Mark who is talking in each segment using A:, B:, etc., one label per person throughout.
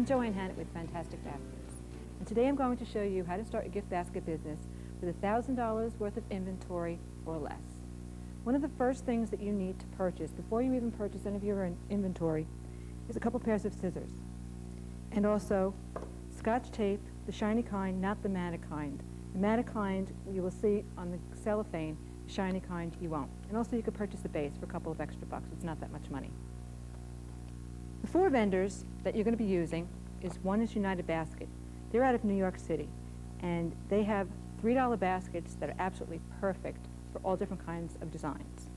A: I'm Joanne Hannett with Fantastic Baskets, and today I'm going to show you how to start your gift basket business with $1,000 worth of inventory or less. One of the first things that you need to purchase before you even purchase any of your inventory is a couple pairs of scissors, and also Scotch tape, the shiny kind, not the matte kind. The matte kind you will see on the cellophane, the shiny kind you won't. And also you could purchase the base for a couple of extra bucks. It's not that much money. The four vendors that you're going to be using one is United Basket. They're out of New York City, and they have $3 baskets that are absolutely perfect for all different kinds of designs.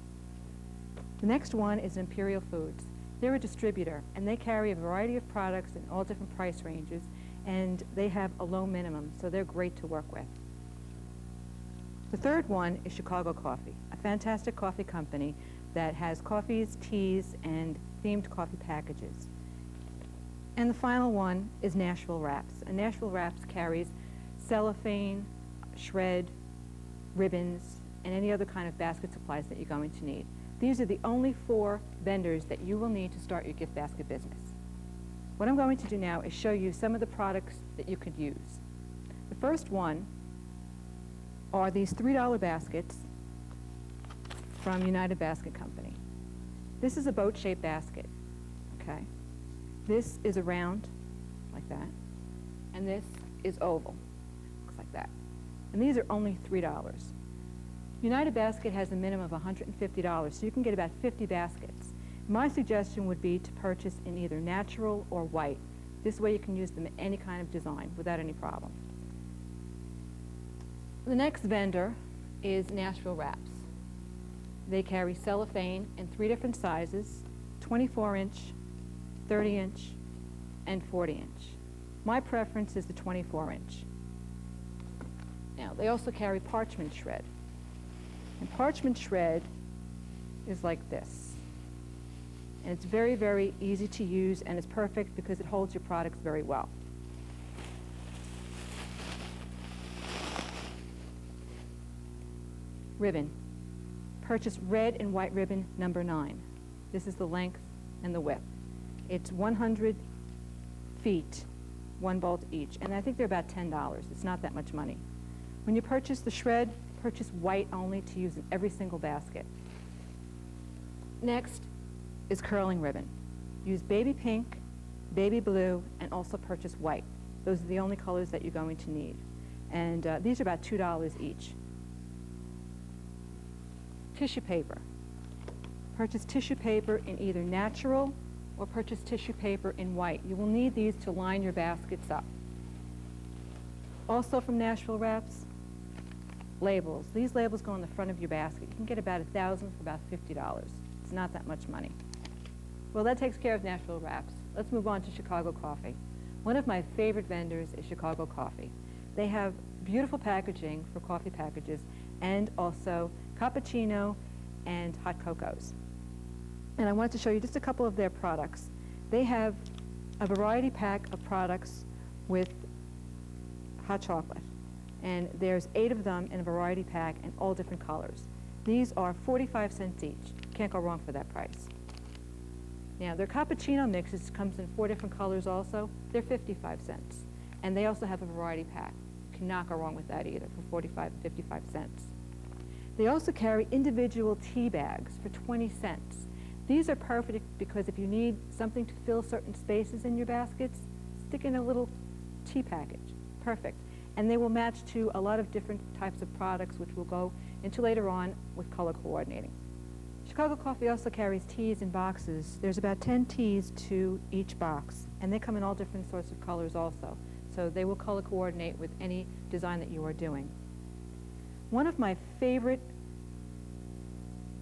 A: The next one is Imperial Foods. They're a distributor, and they carry a variety of products in all different price ranges, and they have a low minimum, so they're great to work with. The third one is Chicago Coffee, a fantastic coffee company that has coffees, teas, and themed coffee packages. And the final one is Nashville Wraps. And Nashville Wraps carries cellophane, shred, ribbons, and any other kind of basket supplies that you're going to need. These are the only four vendors that you will need to start your gift basket business. What I'm going to do now is show you some of the products that you could use. The first one are these $3 baskets from United Basket Company. This is a boat-shaped basket, okay? This is a round, like that, and this is oval, looks like that. And these are only $3. United Basket has a minimum of $150, so you can get about 50 baskets. My suggestion would be to purchase in either natural or white. This way you can use them in any kind of design without any problem. The next vendor is Nashville Wraps. They carry cellophane in 3 different sizes, 24-inch, 30-inch, and 40-inch. My preference is the 24-inch. Now, they also carry parchment shred. And parchment shred is like this. And it's very, very easy to use, and it's perfect because it holds your products very well. Ribbon. Purchase red and white ribbon number 9. This is the length and the width. It's 100 feet, 1 bolt each, and I think they're about $10. It's not that much money. When you purchase the shred, purchase white only to use in every single basket. Next is curling ribbon. Use baby pink, baby blue, and also purchase white. Those are the only colors that you're going to need. And these are about $2 each. Tissue paper. Purchase tissue paper in either natural or purchase tissue paper in white. You will need these to line your baskets up. Also from Nashville Wraps, labels. These labels go on the front of your basket. You can get about 1,000 for about $50. It's not that much money. Well, that takes care of Nashville Wraps. Let's move on to Chicago Coffee. One of my favorite vendors is Chicago Coffee. They have beautiful packaging for coffee packages and also cappuccino and hot cocos. And I wanted to show you just a couple of their products. They have a variety pack of products with hot chocolate. And there's 8 of them in a variety pack in all different colors. These are 45 cents each. Can't go wrong for that price. Now, their cappuccino mixes comes in 4 different colors also. They're 55 cents. And they also have a variety pack. Cannot go wrong with that either for 45, 55 cents. They also carry individual tea bags for 20 cents. These are perfect because if you need something to fill certain spaces in your baskets, stick in a little tea package. Perfect. And they will match to a lot of different types of products, which we'll go into later on with color coordinating. Chicago Coffee also carries teas in boxes. There's about 10 teas to each box, and they come in all different sorts of colors also. So they will color coordinate with any design that you are doing. One of my favorite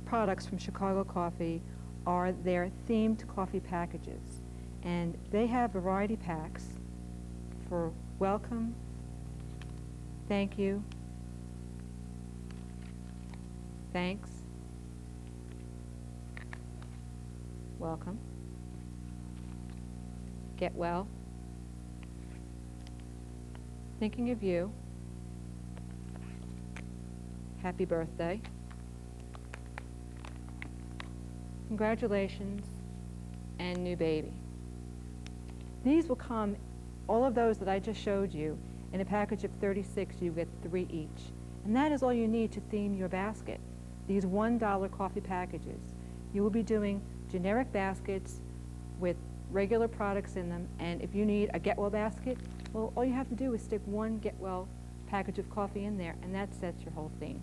A: products from Chicago Coffee are their themed coffee packages. And they have variety packs for welcome, thank you, thanks, welcome, get well, thinking of you, happy birthday, congratulations, and new baby. These will come, all of those that I just showed you, in a package of 36, you get 3 each. And that is all you need to theme your basket, these $1 coffee packages. You will be doing generic baskets with regular products in them, and if you need a Get Well basket, well, all you have to do is stick one Get Well package of coffee in there, and that sets your whole theme.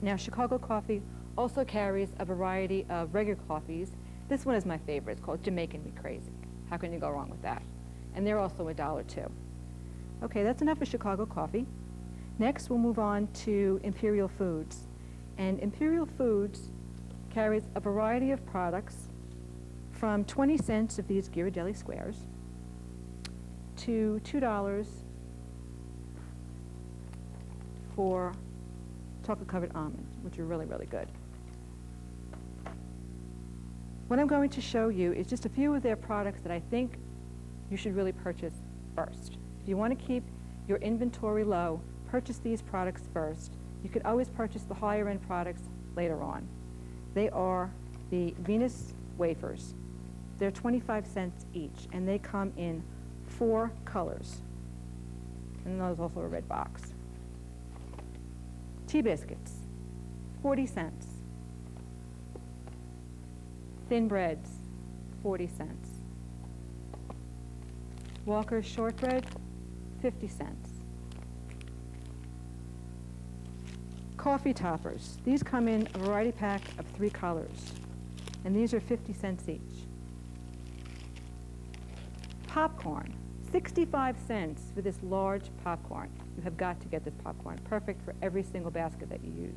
A: Now, Chicago Coffee also carries a variety of regular coffees. This one is my favorite. It's called Jamaican Me Crazy. How can you go wrong with that? And they're also $1 too. Okay, that's enough of Chicago Coffee. Next, we'll move on to Imperial Foods. And Imperial Foods carries a variety of products from 20 cents of these Ghirardelli squares to $2 for chocolate-covered almonds, which are really, really good. What I'm going to show you is just a few of their products that I think you should really purchase first. If you want to keep your inventory low, purchase these products first. You could always purchase the higher-end products later on. They are the Venus wafers. They're 25 cents each, and they come in 4 colors. And there's also a red box. Tea biscuits, 40 cents. Thin breads, 40 cents. Walker's shortbread, 50 cents. Coffee toppers. These come in a variety pack of 3 colors, and these are 50 cents each. Popcorn, 65 cents for this large popcorn. You have got to get this popcorn. Perfect for every single basket that you use.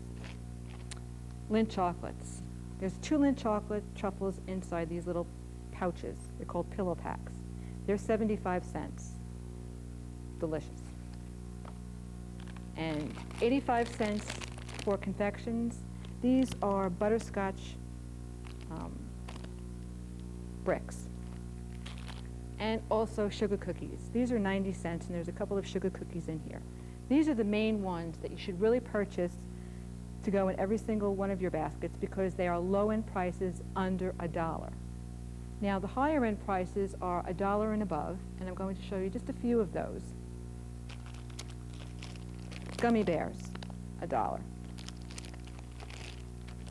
A: Lindt chocolates. There's 2 Lindt chocolate truffles inside these little pouches. They're called pillow packs. They're 75 cents. Delicious. And 85 cents for confections. These are butterscotch bricks. And also sugar cookies. These are 90 cents, and there's a couple of sugar cookies in here. These are the main ones that you should really purchase to go in every single one of your baskets because they are low-end prices under $1. Now, the higher-end prices are $1 and above, and I'm going to show you just a few of those. Gummy bears, $1.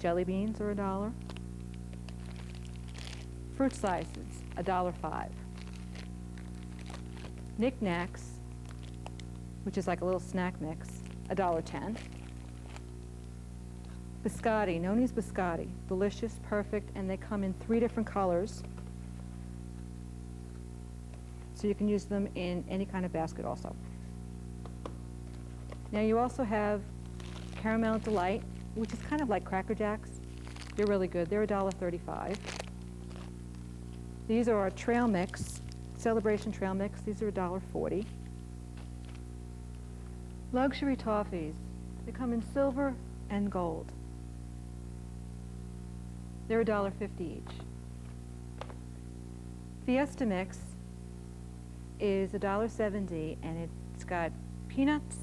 A: Jelly beans are $1. Fruit slices, $1.05. Knickknacks, which is like a little snack mix, $1.10. Biscotti, Noni's Biscotti, delicious, perfect, and they come in 3 different colors. So you can use them in any kind of basket also. Now you also have Caramel Delight, which is kind of like Cracker Jacks. They're really good. They're $1.35. These are our trail mix, Celebration Trail Mix. These are $1.40. Luxury toffees. They come in silver and gold. They're $1.50 each. Fiesta Mix is $1.70, and it's got peanuts,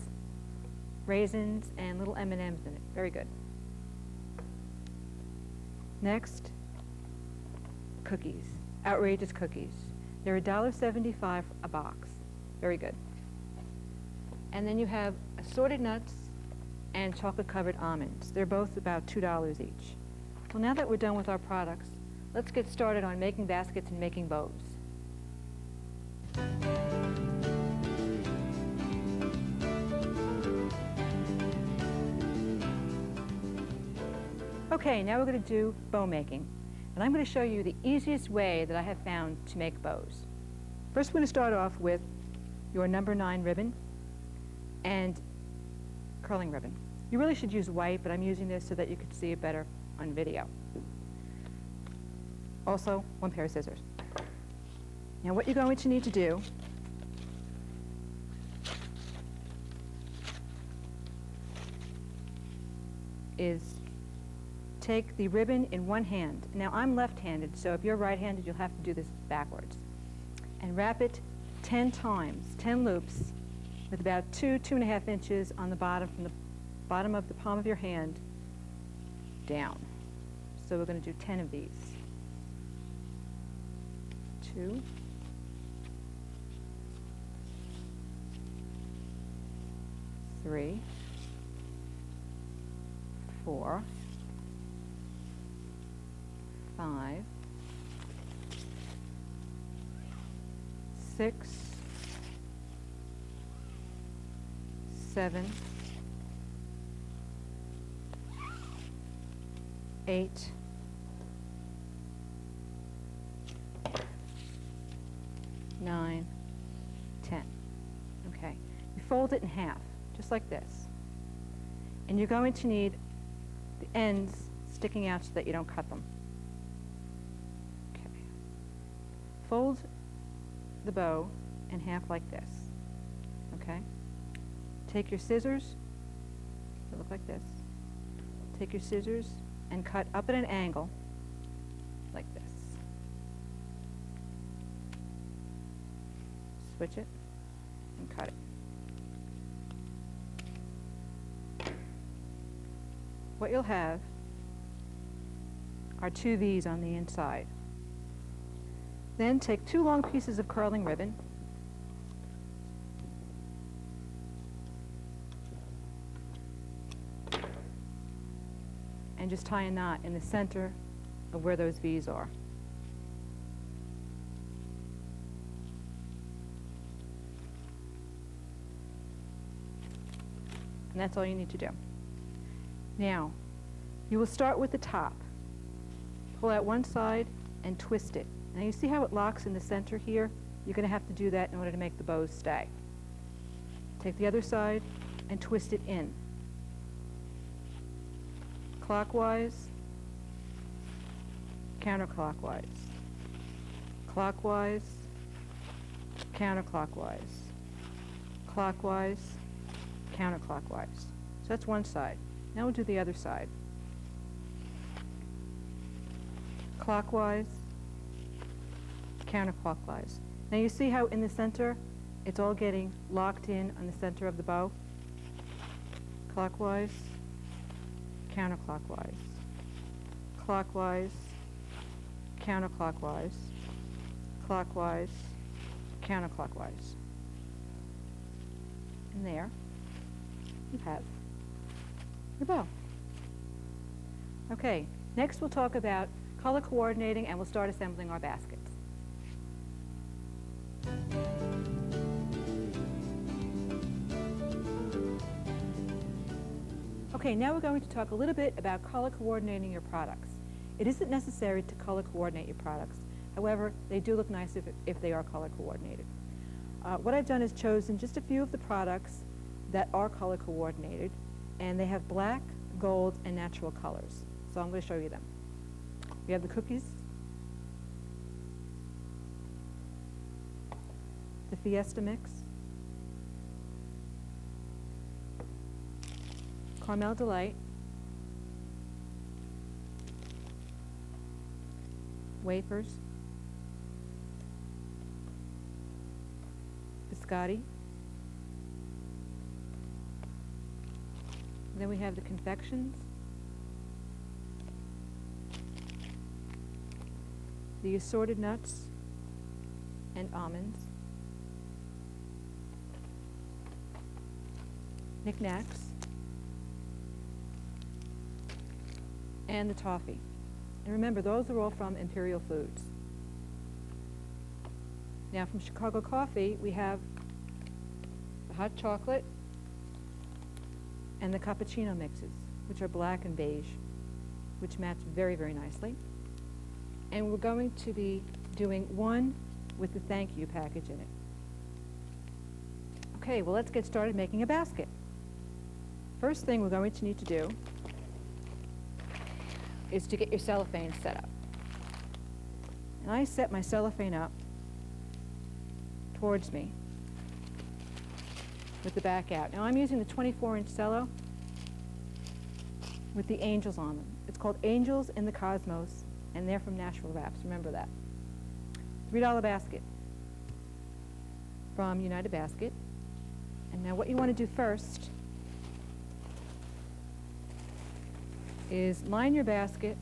A: raisins, and little M&Ms in it. Very good. Next, cookies. Outrageous cookies. They're $1.75 a box. Very good. And then you have assorted nuts and chocolate-covered almonds. They're both about $2 each. Well, now that we're done with our products, let's get started on making baskets and making bows. Okay, now we're going to do bow making. And I'm going to show you the easiest way that I have found to make bows. First, we're going to start off with your number 9 ribbon and curling ribbon. You really should use white, but I'm using this so that you can see it better on video. Also, 1 pair of scissors. Now, what you're going to need to do is take the ribbon in one hand. Now, I'm left-handed, so if you're right-handed, you'll have to do this backwards. And wrap it 10 times, 10 loops, with about 2.5 inches on the bottom, from the bottom of the palm of your hand down. So we're going to do 10 of these. 2, 3, 4, 5, 6, 7, 8, 9, 10. Okay. You fold it in half, just like this. And you're going to need the ends sticking out so that you don't cut them. Okay. Fold the bow in half like this. Okay? Take your scissors, they look like this. Take your scissors and cut up at an angle like this. Switch it and cut it. What you'll have are 2 V's on the inside. Then take 2 long pieces of curling ribbon and just tie a knot in the center of where those V's are. And that's all you need to do. Now, you will start with the top. Pull out one side and twist it. Now you see how it locks in the center here? You're going to have to do that in order to make the bows stay. Take the other side and twist it in. Clockwise, counterclockwise. Clockwise, counterclockwise. Clockwise, counterclockwise. So that's one side. Now we'll do the other side. Clockwise, counterclockwise. Now you see how in the center it's all getting locked in on the center of the bow? Clockwise, counterclockwise. Clockwise, counterclockwise. Clockwise, counterclockwise. And there you have your bow. Okay, next we'll talk about color coordinating and we'll start assembling our baskets. Okay, now we're going to talk a little bit about color coordinating your products. It isn't necessary to color coordinate your products. However, they do look nice if they are color coordinated. What I've done is chosen just a few of the products that are color coordinated, and they have black, gold, and natural colors. So I'm going to show you them. We have the cookies, the Fiesta Mix, Caramel Delight, wafers, biscotti. Then we have the confections, the assorted nuts and almonds, knickknacks, and the toffee. And remember, those are all from Imperial Foods. Now from Chicago Coffee, we have the hot chocolate and the cappuccino mixes, which are black and beige, which match very, very nicely. And we're going to be doing one with the thank you package in it. Okay, well, let's get started making a basket. First thing we're going to need to do is to get your cellophane set up. And I set my cellophane up towards me with the back out. Now I'm using the 24-inch cello with the angels on them. It's called Angels in the Cosmos, and they're from Nashville Wraps. Remember that. $3 basket from United Basket. And now what you want to do first is line your basket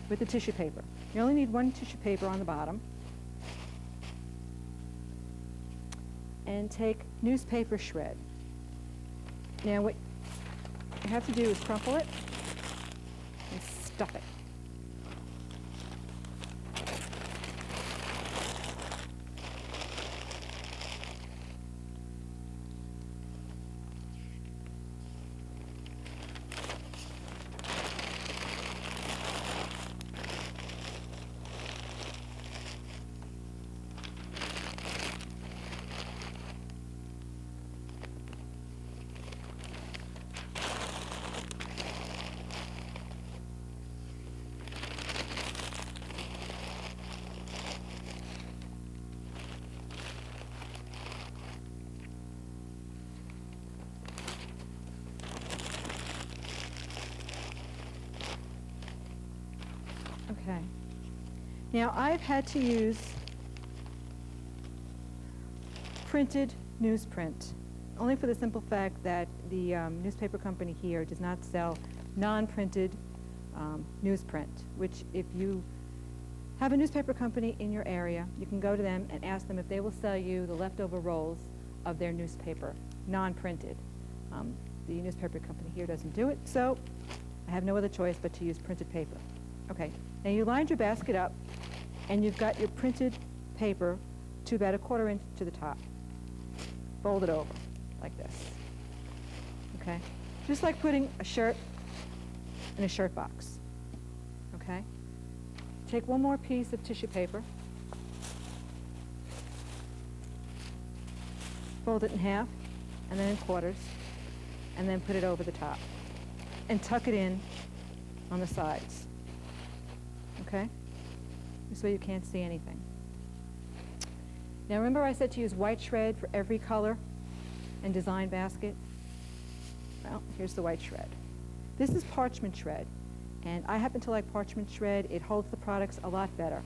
A: with the tissue paper. You only need one tissue paper on the bottom. And take newspaper shred. Now what you have to do is crumple it and stuff it. Okay. Now I've had to use printed newsprint, only for the simple fact that the newspaper company here does not sell non-printed newsprint, which if you have a newspaper company in your area, you can go to them and ask them if they will sell you the leftover rolls of their newspaper, non-printed. The newspaper company here doesn't do it, so I have no other choice but to use printed paper. Okay, now you lined your basket up, and you've got your printed paper to about 1/4 inch to the top. Fold it over, like this. Okay? Just like putting a shirt in a shirt box. Okay? Take one more piece of tissue paper, fold it in half, and then in quarters, and then put it over the top. And tuck it in on the sides. Okay? This way you can't see anything. Now remember I said to use white shred for every color and design basket? Well, here's the white shred. This is parchment shred, and I happen to like parchment shred. It holds the products a lot better.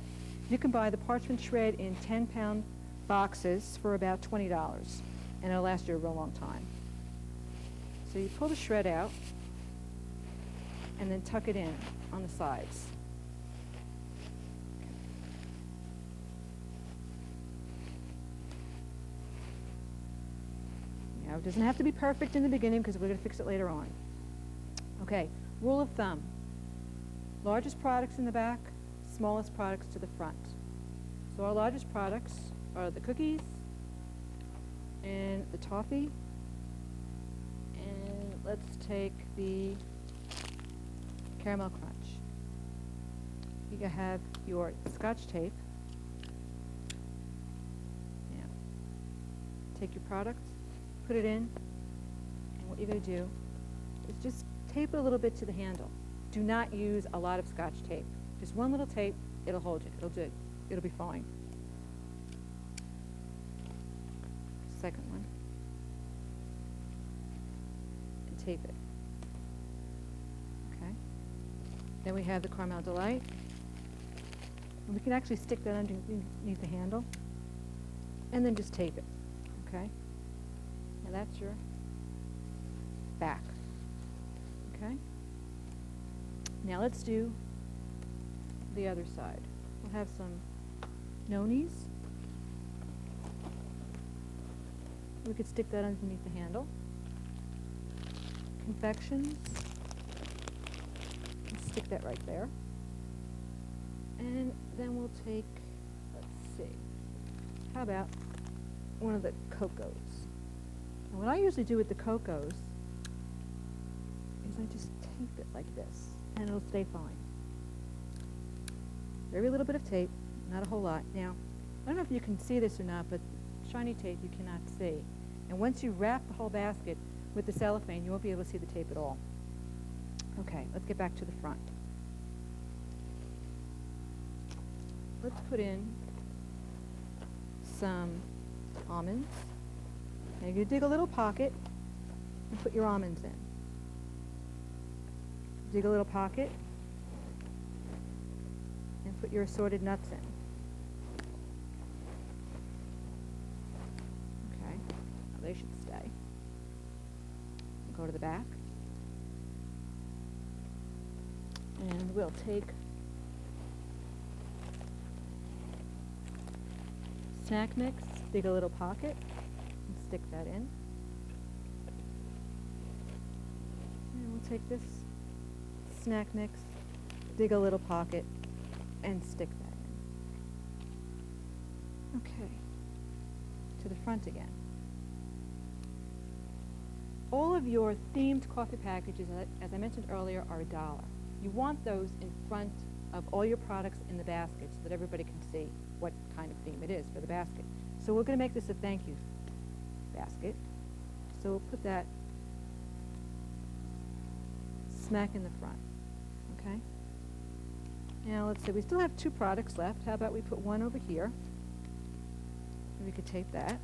A: You can buy the parchment shred in 10-pound boxes for about $20, and it'll last you a real long time. So you pull the shred out, and then tuck it in on the sides. Now, it doesn't have to be perfect in the beginning because we're going to fix it later on. Okay, rule of thumb. Largest products in the back, smallest products to the front. So our largest products are the cookies and the toffee. And let's take the caramel crunch. You have your Scotch tape. Now, take your products, put it in, and what you're going to do is just tape it a little bit to the handle. Do not use a lot of Scotch tape. Just one little tape, it'll hold you. It'll do it. It'll be fine. Second one. And tape it. Okay. Then we have the Caramel Delight. And we can actually stick that underneath the handle. And then just tape it. Okay. And that's your back. Okay? Now let's do the other side. We'll have some nonies. We could stick that underneath the handle. Confections. Let's stick that right there. And then we'll take, let's see, how about one of the Cocos? And what I usually do with the Cocos is I just tape it like this, and it'll stay fine. Very little bit of tape, not a whole lot. Now, I don't know if you can see this or not, but shiny tape you cannot see. And once you wrap the whole basket with the cellophane, you won't be able to see the tape at all. Okay, let's get back to the front. Let's put in some almonds. Now you're going to dig a little pocket and put your almonds in. Dig a little pocket and put your assorted nuts in. Okay, now they should stay. Go to the back. And we'll take snack mix, dig a little pocket, and stick that in. And we'll take this snack mix, dig a little pocket, and stick that in. Okay, to the front again. All of your themed coffee packages, as I mentioned earlier, are $1. You want those in front of all your products in the basket so that everybody can see what kind of theme it is for the basket. So we're going to make this a thank you basket. So we'll put that smack in the front, okay? Now let's see, we still have 2 products left. How about we put one over here? And we could tape that.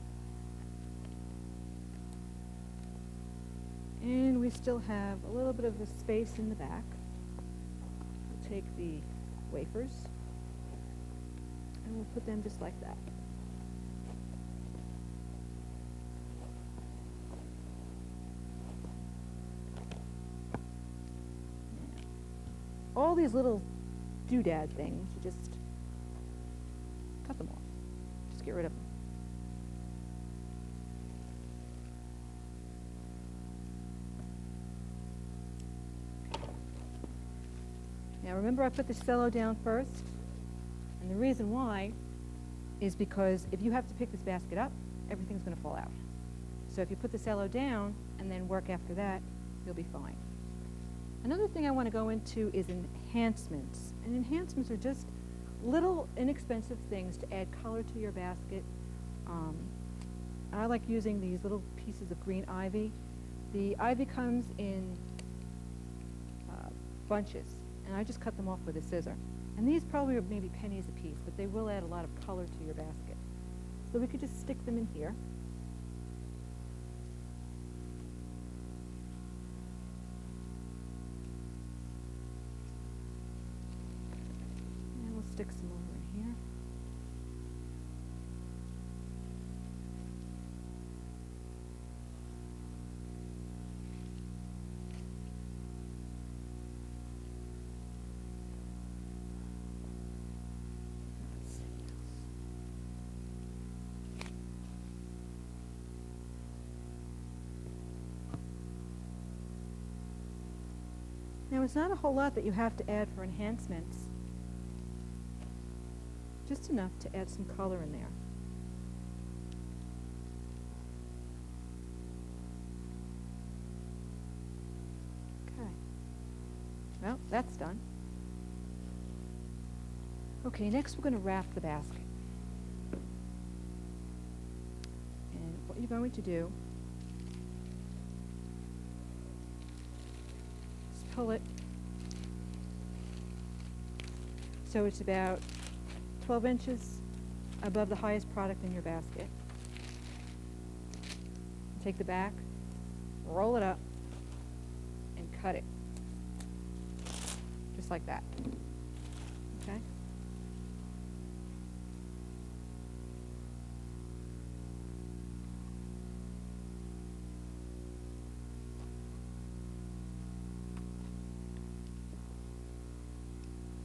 A: And we still have a little bit of a space in the back. We'll take the wafers and we'll put them just like that. All these little doodad things, you just cut them off. Just get rid of them. Now remember I put the cello down first, and the reason why is because if you have to pick this basket up, everything's going to fall out. So if you put the cello down and then work after that, you'll be fine. Another thing I want to go into is enhancements. And enhancements are just little inexpensive things to add color to your basket. I like using these little pieces of green ivy. The ivy comes in bunches, and I just cut them off with a scissor. And these probably are maybe pennies a piece, but they will add a lot of color to your basket. So we could just stick them in here. And we'll stick some over in here. Now, it's not a whole lot that you have to add for enhancements. Just enough to add some color in there. Okay. Well, that's done. Okay, next we're going to wrap the basket. And what you're going to do pull it so it's about 12 inches above the highest product in your basket. Take the back, roll it up, and cut it. Just like that. Okay?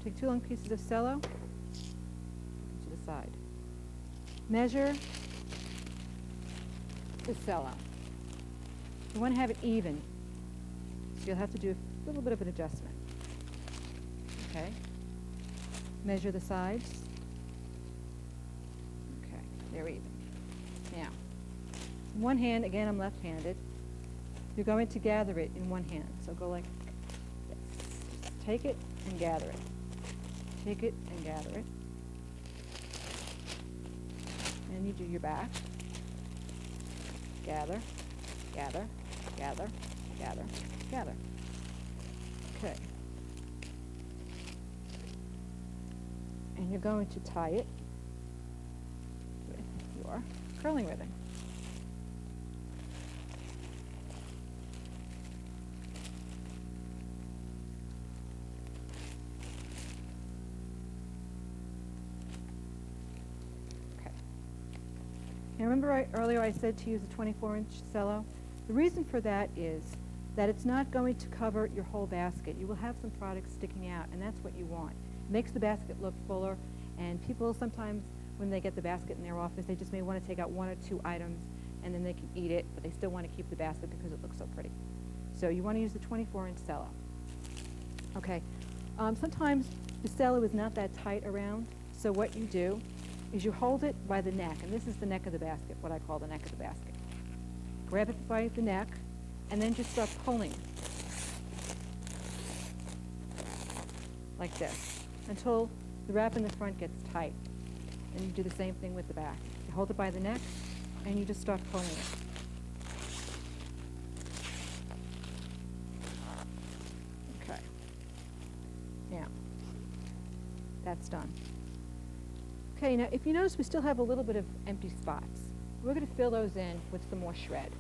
A: Take 2 long pieces of cello to the side. Measure the cello. You want to have it even, so you'll have to do a little bit of an adjustment. Okay. Measure the sides. Okay, they're even. Now, in one hand, again, I'm left-handed. You're going to gather it in one hand, so go like this. Just take it and gather it. Take it and gather it. And you do your back. Gather, gather, gather, gather, gather. Okay. And you're going to tie it with your curling ribbon. Now remember earlier I said to use a 24-inch cello? The reason for that is that it's not going to cover your whole basket. You will have some products sticking out, and that's what you want. It makes the basket look fuller, and people sometimes, when they get the basket in their office, they just may want to take out 1 or 2 items, and then they can eat it, but they still want to keep the basket because it looks so pretty. So you want to use the 24-inch cello. Okay. Sometimes the cello is not that tight around, so what you do is you hold it by the neck, and this is the neck of the basket, what I call the neck of the basket. Grab it by the neck, and then just start pulling like this until the wrap in the front gets tight. And you do the same thing with the back. You hold it by the neck, and you just start pulling it. Okay. Now, that's done. Okay, now if you notice we still have a little bit of empty spots. We're going to fill those in with some more shred.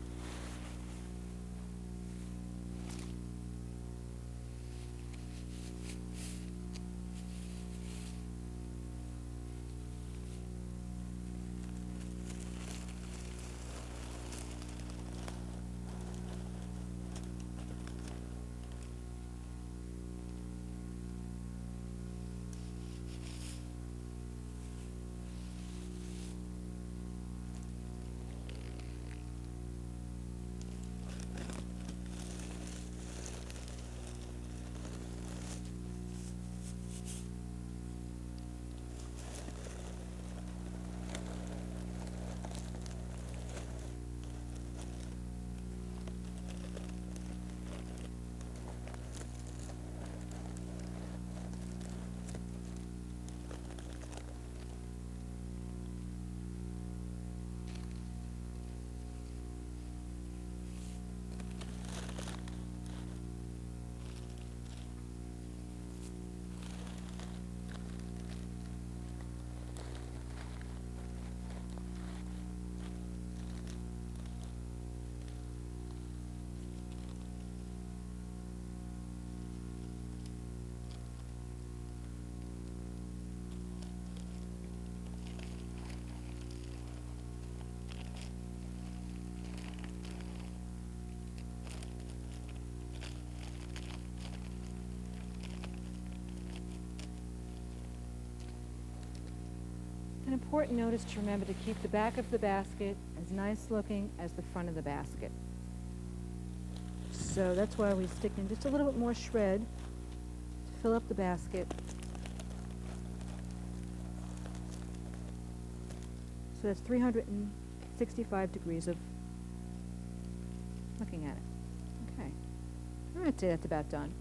A: An important note is to remember to keep the back of the basket as nice looking as the front of the basket. So that's why we stick in just a little bit more shred to fill up the basket. So that's 365 degrees of looking at it. Okay. I'd say that's about done.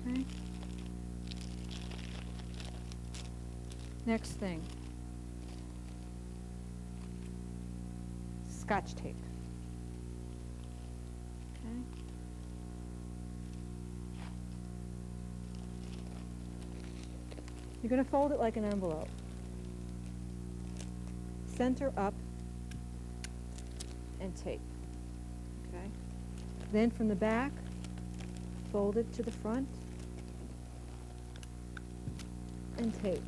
A: Okay. Next thing, Scotch tape. Okay. You're going to fold it like an envelope. Center up and tape. Okay. Then from the back, fold it to the front and tape.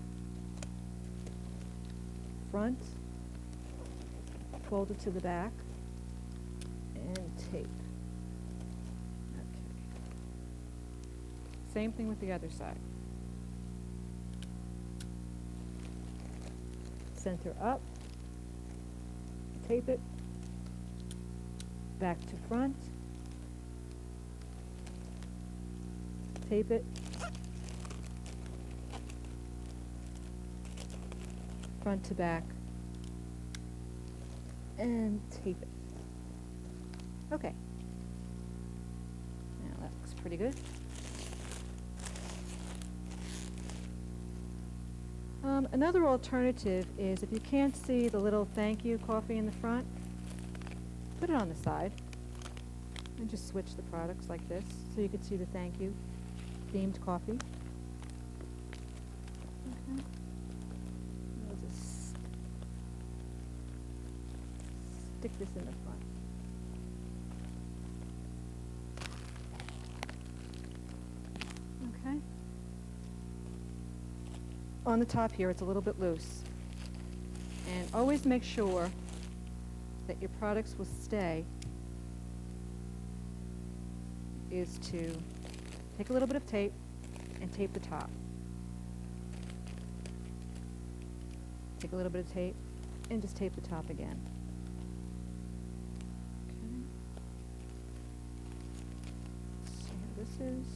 A: Front, fold it to the back, and tape. Okay. Same thing with the other side. Center up, tape it, back to front, tape it, front to back, and tape it. Okay. Now that looks pretty good. Another alternative is if you can't see the little thank you coffee in the front, put it on the side and just switch the products like this so you can see the thank you themed coffee. Okay. We'll just stick this in the front. Okay. On the top here, it's a little bit loose. And always make sure that your products will stay is to take a little bit of tape and tape the top. Take a little bit of tape and just tape the top again. Okay. this is.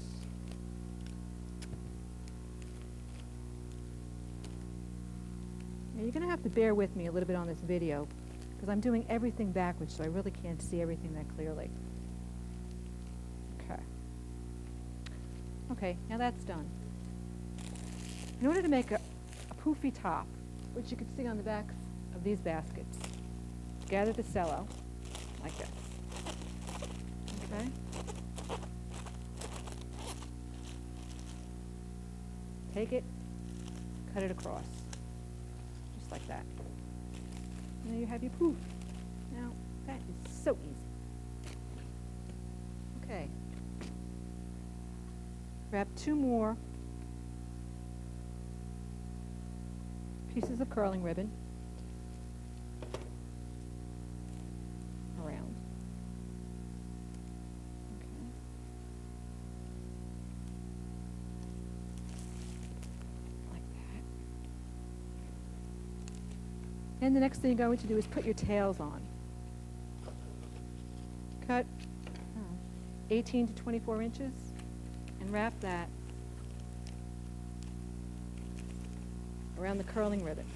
A: Now you're going to have to bear with me a little bit on this video because I'm doing everything backwards, so I really can't see everything that clearly. Okay. Okay, now that's done. In order to make a poofy top, which you can see on the backs of these baskets, gather the cello like this. Okay? Take it, cut it across, just like that. And there you have your poof. Now, that is so easy. Okay. Grab 2 more pieces of curling ribbon around. Okay. Like that. And the next thing you're going to do is put your tails on. Cut 18 to 24 inches and wrap that around the curling ribbon.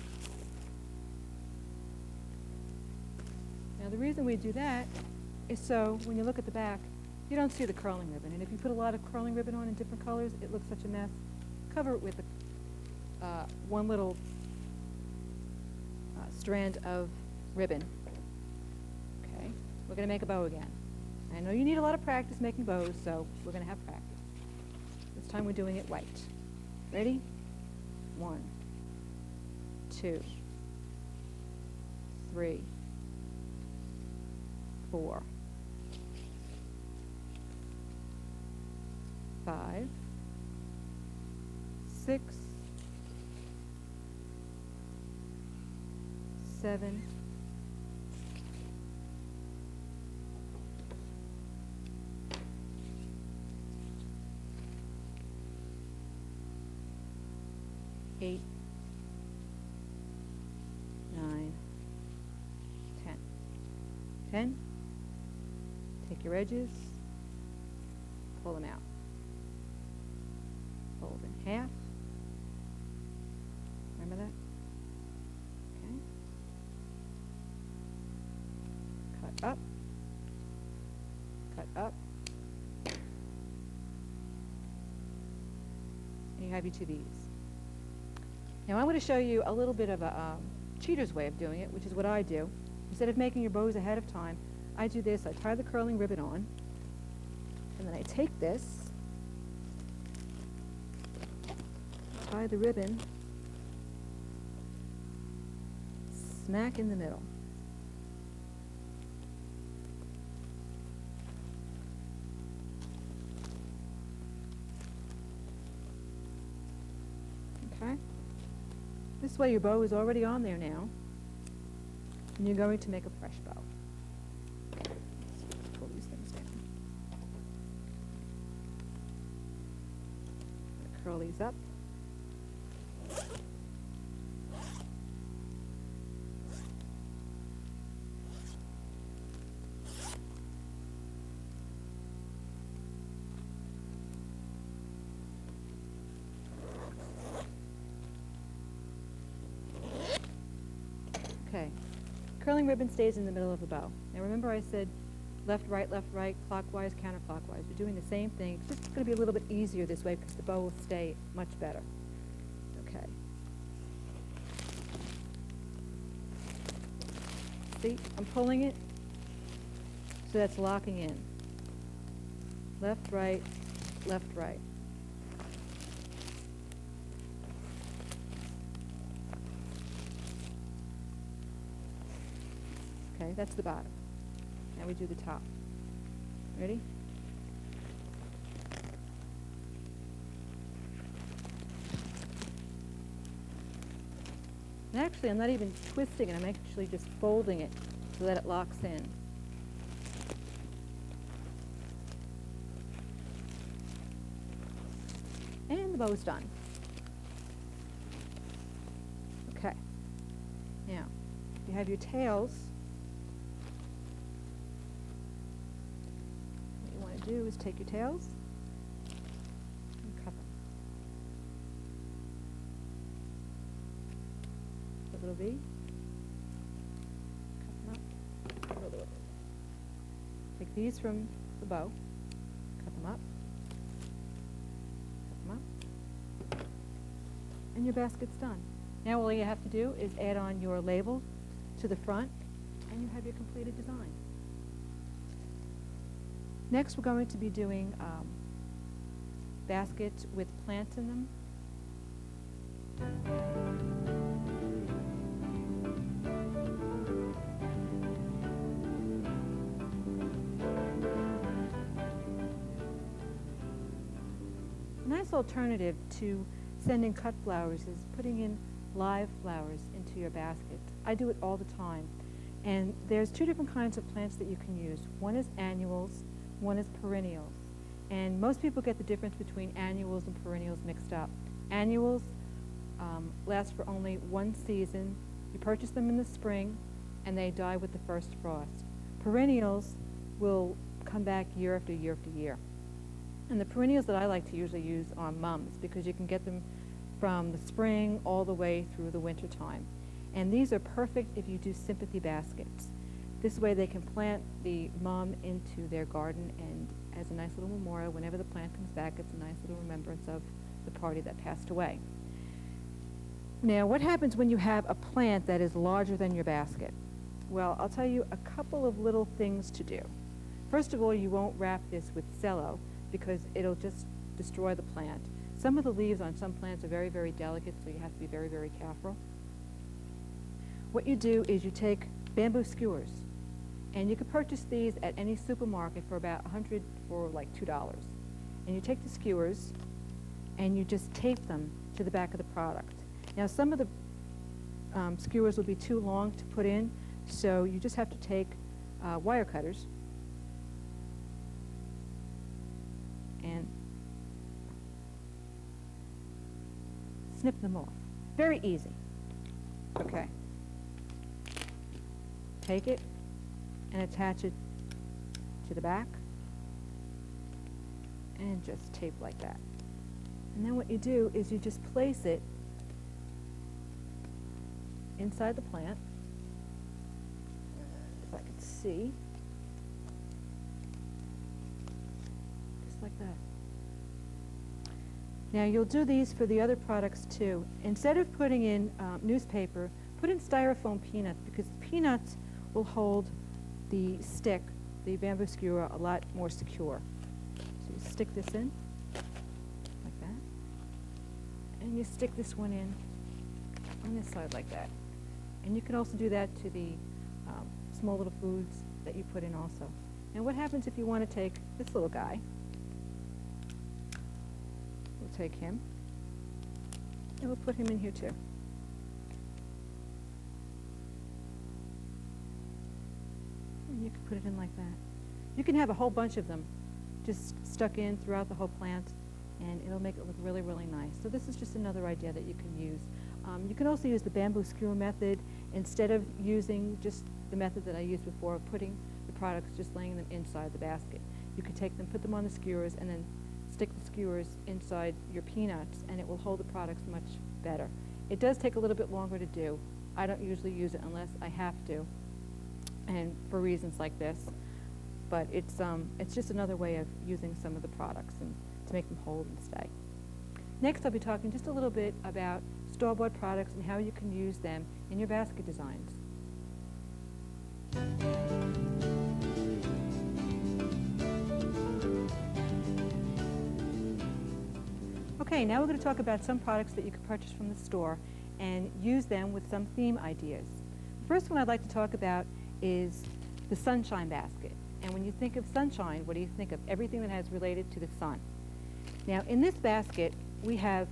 A: Now the reason we do that is so when you look at the back, you don't see the curling ribbon. And if you put a lot of curling ribbon on in different colors, it looks such a mess. Cover it with one little strand of ribbon. Okay, we're going to make a bow again. I know you need a lot of practice making bows, so we're going to have practice. This time we're doing it white. Ready? 1, 2, 3, 4, 5, 6, 7, 8, 9, 10. 10. Take your edges, pull them out. Fold in half. Remember that? Okay. Cut up. Cut up. And you have your 2 of these. Now I'm going to show you a little bit of a cheater's way of doing it, which is what I do. Instead of making your bows ahead of time, I do this. I tie the curling ribbon on, and then I take this, tie the ribbon smack in the middle. Okay? This way your bow is already on there now, and you're going to make a fresh bow. Let's pull these things down. Curl these up. Okay, curling ribbon stays in the middle of the bow. Now remember I said left, right, clockwise, counterclockwise. We're doing the same thing. It's just going to be a little bit easier this way because the bow will stay much better. Okay. See, I'm pulling it, so that's locking in. Left, right, left, right. Okay, that's the bottom. Now we do the top. Ready? And actually, I'm not even twisting it. I'm actually just folding it so that it locks in. And the bow's done. Okay. Now, you have your tails. What you want to do is take your tails these from the bow, cut them up, and your basket's done. Now all you have to do is add on your label to the front, and you have your completed design. Next, we're going to be doing baskets with plants in them. A nice alternative to sending cut flowers is putting in live flowers into your basket. I do it all the time. And there's two different kinds of plants that you can use. One is annuals, one is perennials. And most people get the difference between annuals and perennials mixed up. Annuals last for only one season. You purchase them in the spring, and they die with the first frost. Perennials will come back year after year after year. And the perennials that I like to usually use are mums, because you can get them from the spring all the way through the winter time. And these are perfect if you do sympathy baskets. This way they can plant the mum into their garden, and as a nice little memorial, whenever the plant comes back, it's a nice little remembrance of the party that passed away. Now, what happens when you have a plant that is larger than your basket? Well, I'll tell you a couple of little things to do. First of all, you won't wrap this with cello, because it'll just destroy the plant. Some of the leaves on some plants are very, very delicate, so you have to be very, very careful. What you do is you take bamboo skewers, and you can purchase these at any supermarket for about $100 for like $2. And you take the skewers and you just tape them to the back of the product. Now, some of the skewers will be too long to put in, so you just have to take wire cutters and snip them off. Very easy. Okay. Take it and attach it to the back and just tape like that. And then what you do is you just place it inside the plant, if I could see, just like that. Now you'll do these for the other products too. Instead of putting in newspaper, put in styrofoam peanuts, because peanuts will hold the stick, the bamboo skewer, a lot more secure. So you stick this in like that, and you stick this one in on this side like that. And you can also do that to the small little foods that you put in also. And what happens if you want to take this little guy? We'll take him, and we'll put him in here too. And you can put it in like that. You can have a whole bunch of them just stuck in throughout the whole plant, and it'll make it look really, really nice. So this is just another idea that you can use. You can also use the bamboo skewer method instead of using just the method that I used before of putting the products, just laying them inside the basket. You could take them, put them on the skewers, and then stick the skewers inside your peanuts, and it will hold the products much better. It does take a little bit longer to do. I don't usually use it unless I have to, and for reasons like this. But it's just another way of using some of the products and to make them hold and stay. Next, I'll be talking just a little bit about store-bought products and how you can use them in your basket designs. Okay, now we're going to talk about some products that you can purchase from the store and use them with some theme ideas. The first one I'd like to talk about is the sunshine basket. And when you think of sunshine, what do you think of? Everything that has related to the sun. Now, in this basket, we have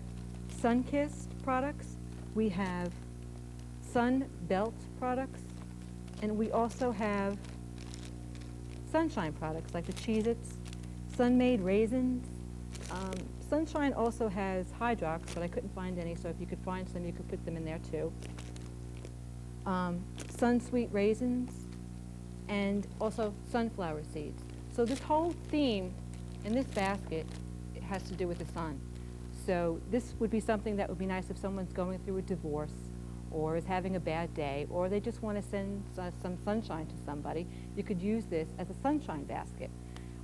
A: sun-kissed products, we have sun belt products, and we also have sunshine products like the Cheez-Its, sun-made raisins. Sunshine also has Hydrox, but I couldn't find any, so if you could find some, you could put them in there too. Sun-sweet raisins, and also sunflower seeds. So this whole theme in this basket, it has to do with the sun. So this would be something that would be nice if someone's going through a divorce, or is having a bad day, or they just want to send some sunshine to somebody, you could use this as a sunshine basket.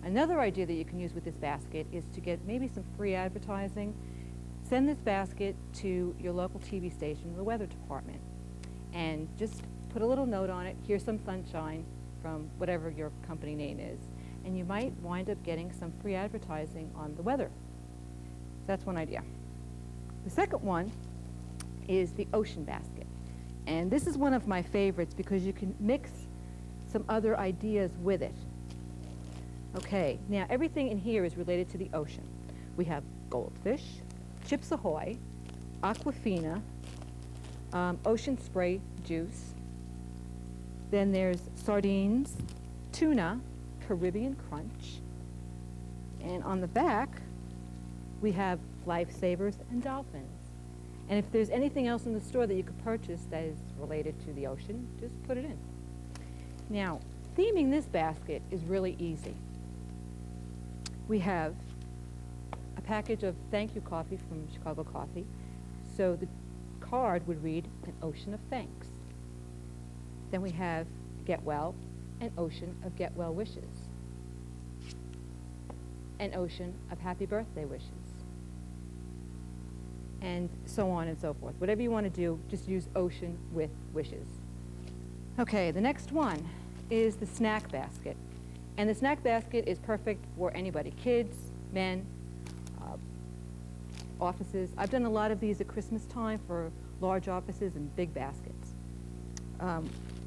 A: Another idea that you can use with this basket is to get maybe some free advertising. Send this basket to your local TV station, the weather department, and just put a little note on it, here's some sunshine from whatever your company name is, and you might wind up getting some free advertising on the weather. So that's one idea. The second one is the ocean basket. And this is one of my favorites because you can mix some other ideas with it. Okay, now everything in here is related to the ocean. We have goldfish, Chips Ahoy, Aquafina, ocean spray juice. Then there's sardines, tuna, Caribbean Crunch. And on the back, we have lifesavers and dolphins. And if there's anything else in the store that you could purchase that is related to the ocean, just put it in. Now, theming this basket is really easy. We have a package of thank you coffee from Chicago Coffee. So the card would read an ocean of thanks. Then we have Get Well, an ocean of get well wishes. An ocean of happy birthday wishes. And so on and so forth. Whatever you want to do, just use ocean with wishes. Okay, the next one is the snack basket. And the snack basket is perfect for anybody, kids, men, offices. I've done a lot of these at Christmas time for large offices and big baskets.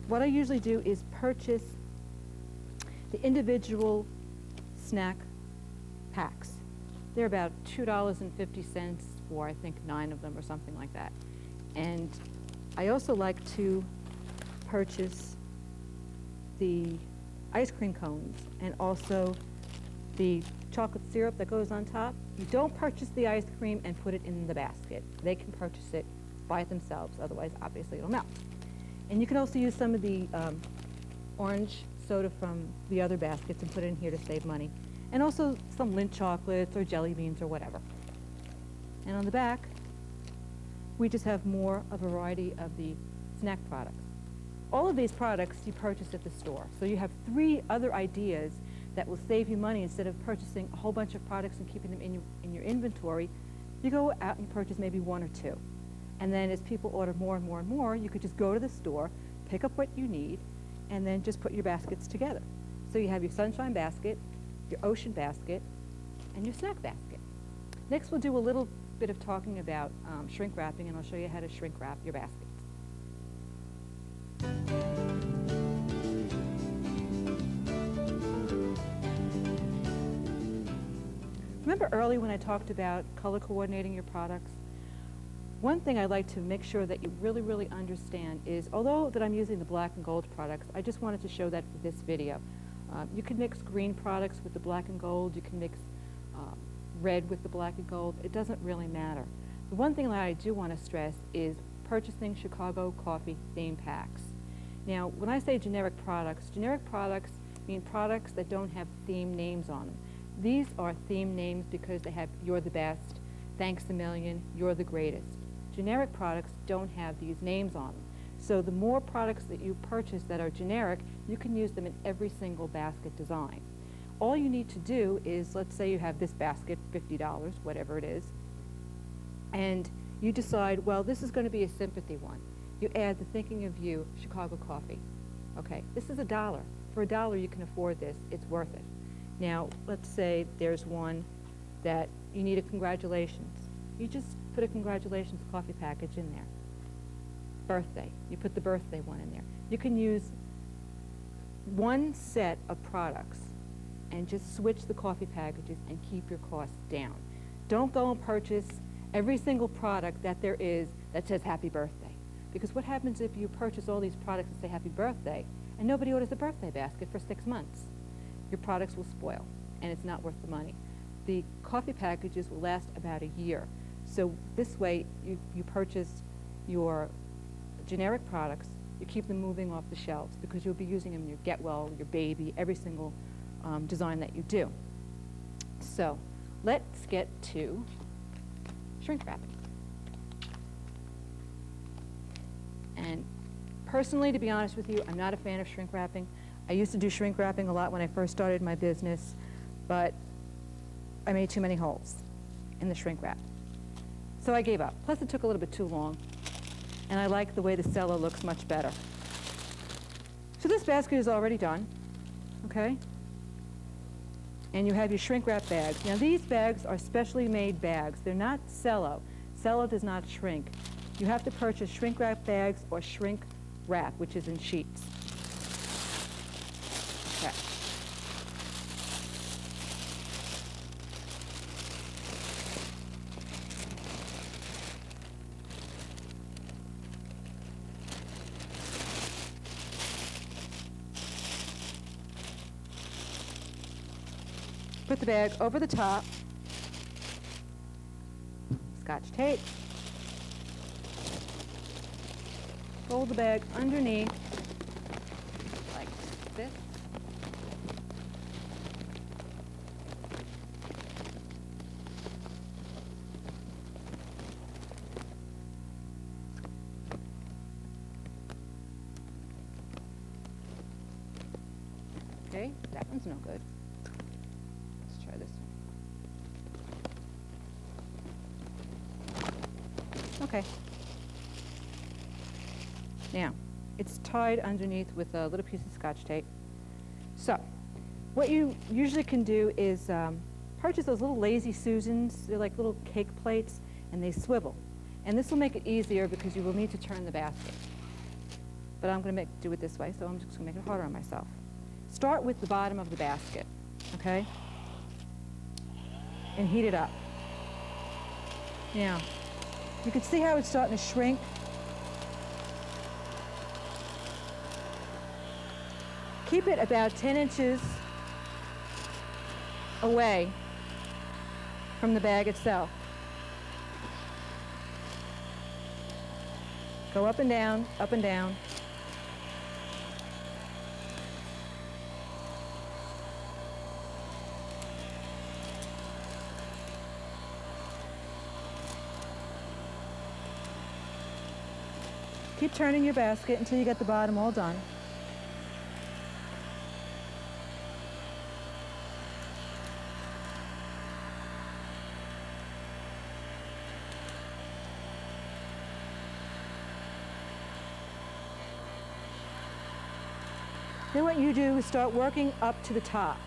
A: What I usually do is purchase the individual snack packs. They're about $2.50 for, I think, 9 of them or something like that. And I also like to purchase the ice cream cones and also the chocolate syrup that goes on top. You don't purchase the ice cream and put it in the basket. They can purchase it by themselves, otherwise obviously it'll melt. And you can also use some of the orange soda from the other baskets and put it in here to save money. And also some Lindt chocolates or jelly beans or whatever. And on the back, we just have more a variety of the snack products. All of these products you purchase at the store. So you have 3 other ideas that will save you money. Instead of purchasing a whole bunch of products and keeping them in your inventory, you go out and purchase maybe 1 or 2. And then as people order more and more and more, you could just go to the store, pick up what you need, and then just put your baskets together. So you have your sunshine basket, your ocean basket, and your snack basket. Next, we'll do a little bit of talking about shrink wrapping, and I'll show you how to shrink wrap your baskets. Remember early when I talked about color coordinating your products? One thing I'd like to make sure that you really, really understand is, although that I'm using the black and gold products, I just wanted to show that for this video. You can mix green products with the black and gold. You can mix red with the black and gold. It doesn't really matter. The one thing that I do want to stress is purchasing Chicago Coffee theme packs. Now, when I say generic products mean products that don't have theme names on them. These are theme names because they have "You're the best," "Thanks a million," "You're the greatest." Generic products don't have these names on them. So the more products that you purchase that are generic, you can use them in every single basket design. All you need to do is, let's say you have this basket, $50, whatever it is, and you decide, well, this is going to be a sympathy one. You add the Thinking of You Chicago Coffee. Okay, this is $1. For $1 you can afford this. It's worth it. Now, let's say there's one that you need a congratulations. You just put a congratulations coffee package in there. Birthday, you put the birthday one in there. You can use one set of products and just switch the coffee packages and keep your costs down. Don't go and purchase every single product that there is that says happy birthday. Because what happens if you purchase all these products that say happy birthday and nobody orders a birthday basket for 6 months? Your products will spoil and it's not worth the money. The coffee packages will last about a year. So this way you purchase your generic products, you keep them moving off the shelves because you'll be using them in your Get Well, your Baby, every single design that you do. So let's get to shrink wrapping. And personally, to be honest with you, I'm not a fan of shrink wrapping. I used to do shrink wrapping a lot when I first started my business, but I made too many holes in the shrink wrap. So I gave up. Plus, it took a little bit too long, and I like the way the cello looks much better. So this basket is already done, okay? And you have your shrink wrap bags. Now, these bags are specially made bags. They're not cello. Cello does not shrink. You have to purchase shrink wrap bags or shrink wrap, which is in sheets. Okay. Put the bag over the top, Scotch tape, fold the bag underneath like this. Okay, that one's no good. Let's try this one. Okay. Now, it's tied underneath with a little piece of Scotch tape. So, what you usually can do is purchase those little Lazy Susans. They're like little cake plates, and they swivel. And this will make it easier because you will need to turn the basket. But I'm going to do it this way, so I'm just going to make it harder on myself. Start with the bottom of the basket, okay? And heat it up. Now, you can see how it's starting to shrink. Keep it about 10 inches away from the bag itself. Go up and down, up and down. Keep turning your basket until you get the bottom all done. Then what you do is start working up to the top.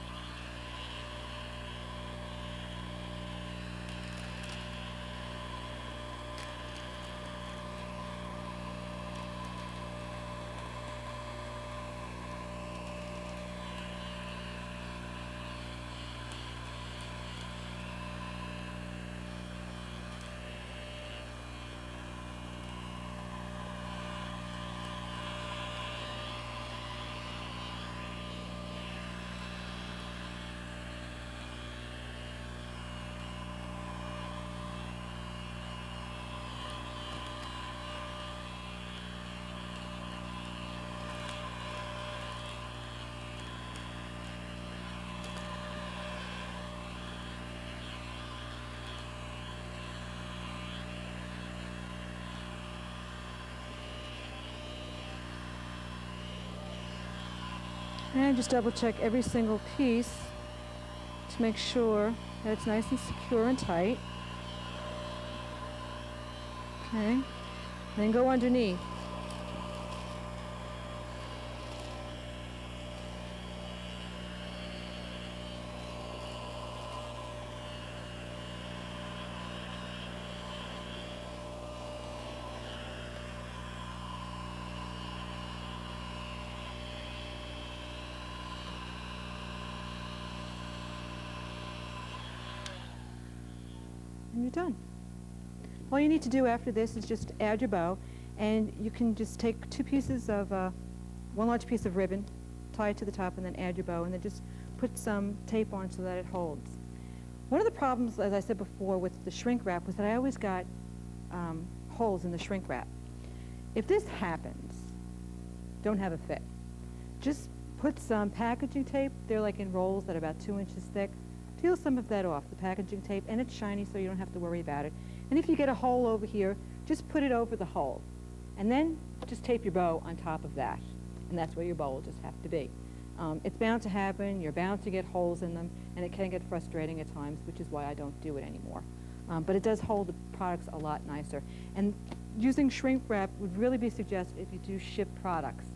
A: And just double check every single piece to make sure that it's nice and secure and tight. Okay, then go underneath. And you're done. All you need to do after this is just add your bow, and you can just take two pieces of, one large piece of ribbon, tie it to the top, and then add your bow, and then just put some tape on so that it holds. One of the problems, as I said before, with the shrink wrap was that I always got holes in the shrink wrap. If this happens, don't have a fit. Just put some packaging tape. They're like in rolls that are about 2 inches thick. Peel some of that off, the packaging tape, and it's shiny so you don't have to worry about it. And if you get a hole over here, just put it over the hole. And then just tape your bow on top of that, and that's where your bow will just have to be. It's bound to happen, you're bound to get holes in them, and it can get frustrating at times, which is why I don't do it anymore. But it does hold the products a lot nicer. And using shrink wrap would really be suggested if you do ship products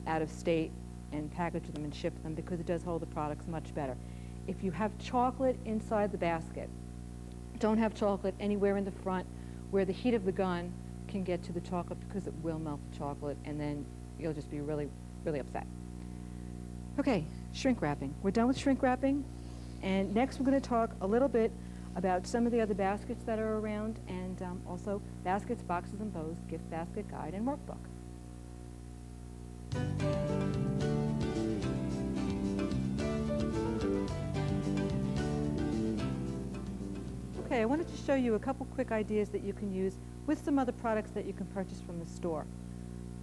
A: out of state and package them and ship them, because it does hold the products much better. If you have chocolate inside the basket, don't have chocolate anywhere in the front where the heat of the gun can get to the chocolate, because it will melt the chocolate, and then you'll just be really, really upset. Okay, shrink wrapping. We're done with shrink wrapping, and next we're going to talk a little bit about some of the other baskets that are around, and also baskets, boxes, and bows, gift basket guide, and workbook. Okay, I wanted to show you a couple quick ideas that you can use with some other products that you can purchase from the store.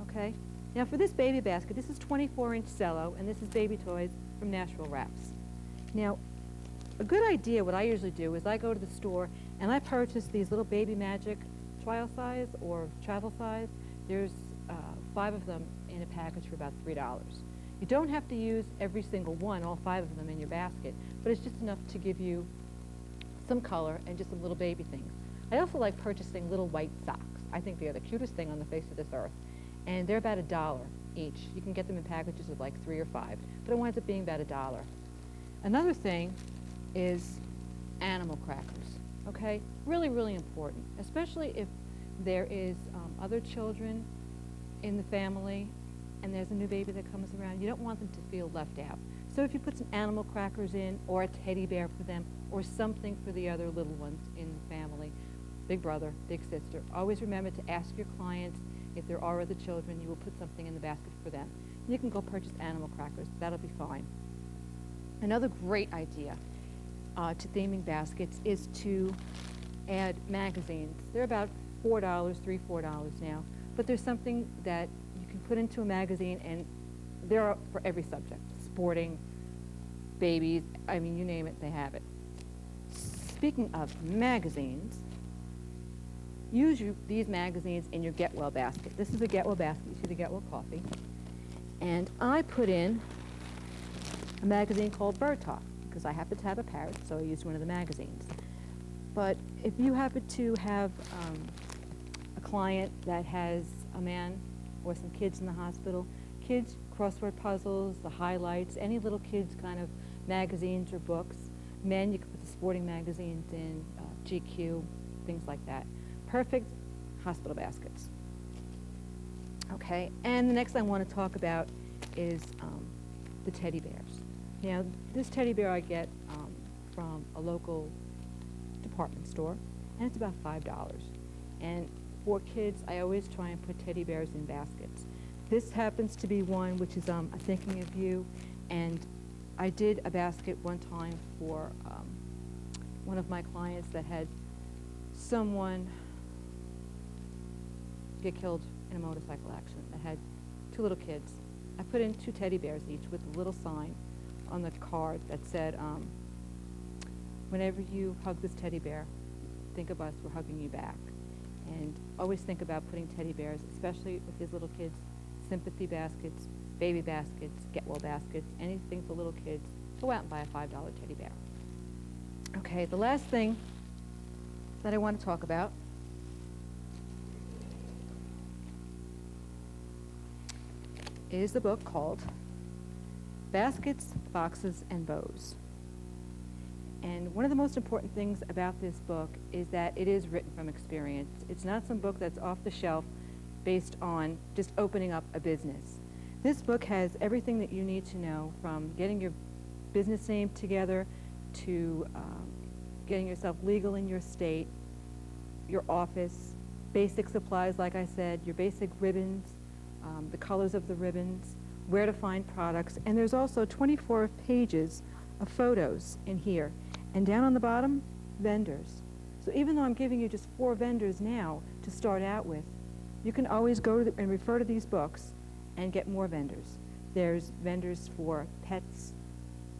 A: Okay, now for this baby basket, this is 24-inch cello, and this is baby toys from Natural Wraps. Now, a good idea, what I usually do is I go to the store and I purchase these little Baby Magic trial size or travel size. There's 5 of them in a package for about $3. You don't have to use every single one, all 5 of them in your basket, but it's just enough to give you some color and just some little baby things. I also like purchasing little white socks. I think they are the cutest thing on the face of this earth. And they're about $1 each. You can get them in packages of like 3 or 5, but it winds up being about $1. Another thing is animal crackers, okay? Really, really important, especially if there is other children in the family and there's a new baby that comes around. You don't want them to feel left out. So if you put some animal crackers in, or a teddy bear for them, or something for the other little ones in the family, big brother, big sister, always remember to ask your clients if there are other children. You will put something in the basket for them. You can go purchase animal crackers. That'll be fine. Another great idea to theming baskets is to add magazines. They're about $4, $3–4 now, but there's something that you can put into a magazine, and they're for every subject. Sporting, babies, I mean, you name it, they have it. Speaking of magazines, use these magazines in your Get Well basket. This is a Get Well basket. You see the Get Well coffee. And I put in a magazine called Bird Talk, because I happen to have a parrot, so I used one of the magazines. But if you happen to have a client that has a man or some kids in the hospital, kids, crossword puzzles, the highlights, any little kids kind of magazines or books. Men, you can put the sporting magazines in, GQ, things like that. Perfect hospital baskets. Okay, and the next I want to talk about is the teddy bears. Now, this teddy bear I get from a local department store, and it's about $5. And for kids, I always try and put teddy bears in baskets. This happens to be one which is a Thinking of You, and I did a basket one time for one of my clients that had someone get killed in a motorcycle accident that had 2 little kids. I put in 2 teddy bears each with a little sign on the card that said, whenever you hug this teddy bear, think of us, we're hugging you back. And always think about putting teddy bears, especially with these little kids, sympathy baskets, baby baskets, Get Well baskets, anything for little kids. Go out and buy a $5 teddy bear. Okay, the last thing that I want to talk about is the book called Baskets, Boxes, and Bows. And one of the most important things about this book is that it is written from experience. It's not some book that's off the shelf based on just opening up a business. This book has everything that you need to know, from getting your business name together to getting yourself legal in your state, your office, basic supplies, like I said, your basic ribbons, the colors of the ribbons, where to find products, and there's also 24 pages of photos in here. And down on the bottom, vendors. So even though I'm giving you just 4 vendors now to start out with, you can always go to and refer to these books and get more vendors. There's vendors for pets,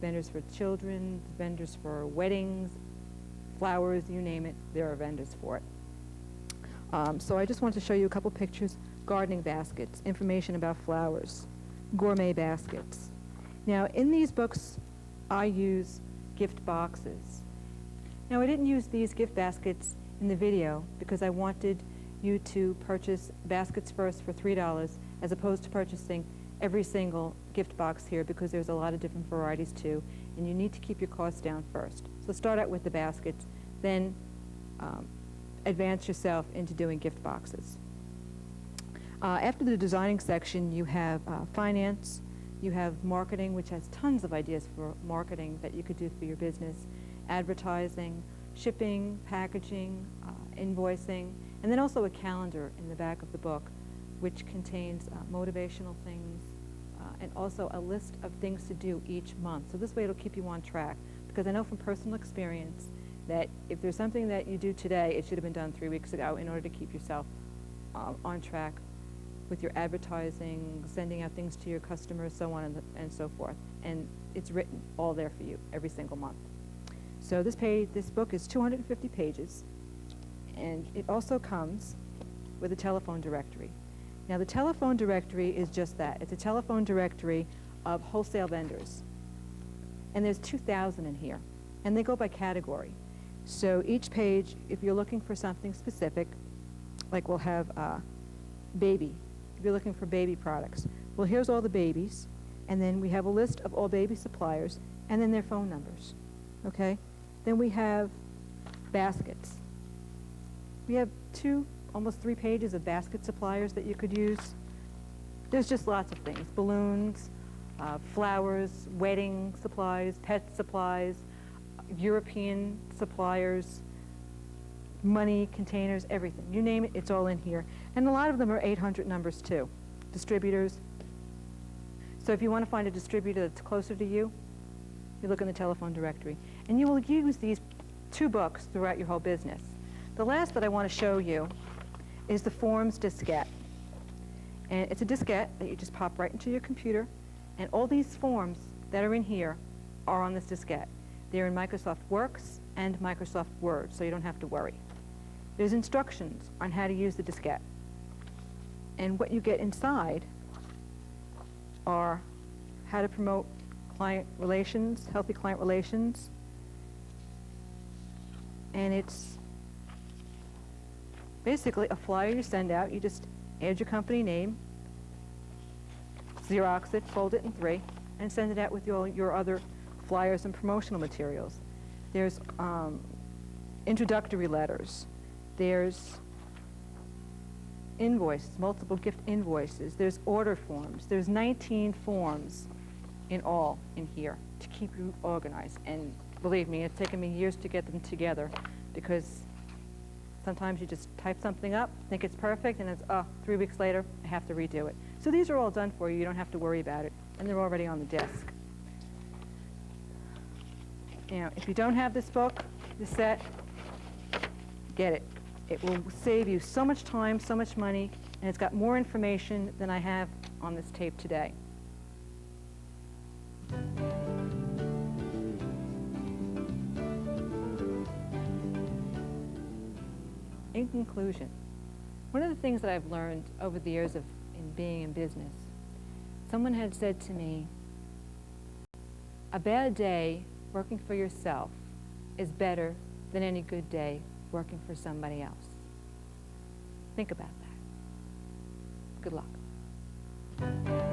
A: vendors for children, vendors for weddings, flowers, you name it, there are vendors for it. So I just wanted to show you a couple pictures gardening baskets, information about flowers, gourmet baskets. Now, in these books, I use gift boxes. Now, I didn't use these gift baskets in the video because I wanted you to purchase baskets first for $3 as opposed to purchasing every single gift box here because there's a lot of different varieties too, and you need to keep your costs down first. So start out with the baskets, then advance yourself into doing gift boxes. After the designing section, you have finance, you have marketing, which has tons of ideas for marketing that you could do for your business, advertising, shipping, packaging, invoicing, and then also a calendar in the back of the book, which contains motivational things and also a list of things to do each month. So this way it'll keep you on track, because I know from personal experience that if there's something that you do today, it should have been done 3 weeks ago in order to keep yourself on track with your advertising, sending out things to your customers, so on and so forth. And it's written all there for you every single month. So this book is 250 pages, and it also comes with a telephone directory. Now, the telephone directory is just that. It's a telephone directory of wholesale vendors. And there's 2,000 in here, and they go by category. So each page, if you're looking for something specific, like we'll have baby, if you're looking for baby products, well, here's all the babies, and then we have a list of all baby suppliers, and then their phone numbers, okay? Then we have baskets. We have almost 3 pages of basket suppliers that you could use. There's just lots of things: balloons, flowers, wedding supplies, pet supplies, European suppliers, money, containers, everything. You name it, it's all in here. And a lot of them are 800 numbers too. Distributors. So if you want to find a distributor that's closer to you, you look in the telephone directory. And you will use these 2 books throughout your whole business. The last that I want to show you is the Forms diskette. And it's a diskette that you just pop right into your computer, and all these forms that are in here are on this diskette. They're in Microsoft Works and Microsoft Word, so you don't have to worry. There's instructions on how to use the diskette. And what you get inside are how to promote client relations, healthy client relations, and it's basically a flyer you send out. You just add your company name, Xerox it, fold it in 3, and send it out with your other flyers and promotional materials. There's introductory letters. There's invoices, multiple gift invoices. There's order forms. There's 19 forms in all in here to keep you organized. And believe me, it's taken me years to get them together, because sometimes you just type something up, think it's perfect, and it's, 3 weeks later, I have to redo it. So these are all done for you. You don't have to worry about it, and they're already on the desk. Now, if you don't have this book, this set, get it. It will save you so much time, so much money, and it's got more information than I have on this tape today. In conclusion, one of the things that I've learned over the years in being in business, someone had said to me, a bad day working for yourself is better than any good day working for somebody else. Think about that. Good luck.